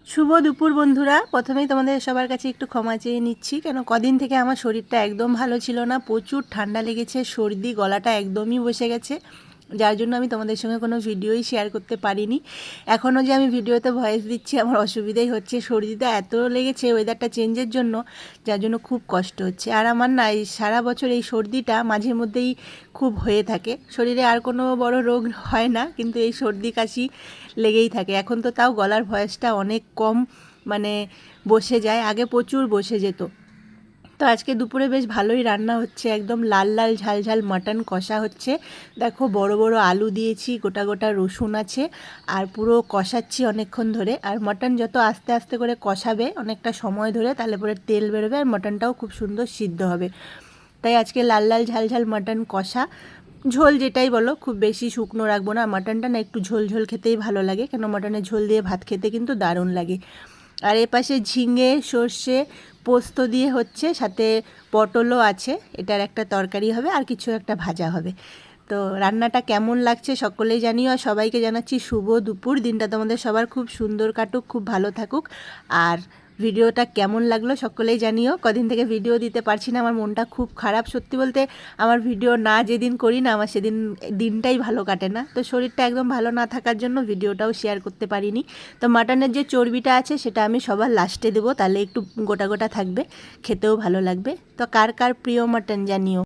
শুভ দুপুর বন্ধুরা। প্রথমেই তোমাদের সবার কাছে একটু ক্ষমা চেয়ে নিচ্ছি, কেন কদিন থেকে আমার শরীরটা একদম ভালো ছিল না, প্রচুর ঠান্ডা লেগেছে, সর্দি, গলাটা একদমই বসে গেছে, যার জন্য আমি তোমাদের সঙ্গে কোনো ভিডিওই শেয়ার করতে পারিনি। এখনও যে আমি ভিডিওতে ভয়েস দিচ্ছি আমার অসুবিধাই হচ্ছে, সর্দিটা এত লেগেছে ওয়েদারটা চেঞ্জের জন্য, যার জন্য খুব কষ্ট হচ্ছে। আর আমার না এই সারা বছর এই সর্দিটা মাঝে মধ্যেই খুব হয়ে থাকে, শরীরে আর কোনো বড় রোগ হয় না, কিন্তু এই সর্দি কাশি লেগেই থাকে। এখন তো তাও গলার ভয়েসটা অনেক কম, মানে বসে যায়, আগে প্রচুর বসে যেত। তো আজকে দুপুরে বেশ ভালোই রান্না হচ্ছে, একদম লাল লাল ঝাল ঝাল মাটন কষা হচ্ছে। দেখো বড় বড় আলু দিয়েছি, গোটা গোটা রসুন আছে, আর পুরো কষাচ্ছি অনেকক্ষণ ধরে। আর মাটন যত আস্তে আস্তে করে কষাবে অনেকটা সময় ধরে, তাহলে পরে তেল বেরোবে আর মাটনটাও খুব সুন্দর সিদ্ধ হবে। তাই আজকে লাল লাল ঝাল ঝাল মাটন কষা, ঝোল যেটাই বলো, খুব বেশি শুকনো রাখবো না, মাটনটা না একটু ঝোল ঝোল খেতেই ভালো লাগে, কেন মাটনের ঝোল দিয়ে ভাত খেতে কিন্তু দারুণ লাগে। আর এপাশে ঝিঙে সর্ষে পোস্ত দিয়ে হচ্ছে, সাথে পটলও আছে, এটার একটা তরকারি হবে আর কিছু একটা ভাজা হবে। তো রান্নাটা কেমন লাগছে সকলেই জানিও, আর সবাইকে জানাচ্ছি শুভ দুপুর। দিনটা তোমাদের সবার খুব সুন্দর কাটুক, খুব ভালো থাকুক। আর ভিডিওটা কেমন লাগলো সকলেই জানিও। কদিন থেকে ভিডিও দিতে পারছি না, আমার মনটা খুব খারাপ। সত্যি বলতে আমার ভিডিও না যেদিন করি না, আমার সেদিন দিনটাই ভালো কাটে না। তো শরীরটা একদম ভালো না থাকার জন্য ভিডিওটাও শেয়ার করতে পারিনি। তো মাটনের যে চর্বিটা আছে সেটা আমি সবার লাস্টে দেবো, তাহলে একটু গোটা গোটা থাকবে, খেতেও ভালো লাগবে। তো কার কার প্রিয় মাটন জানিও।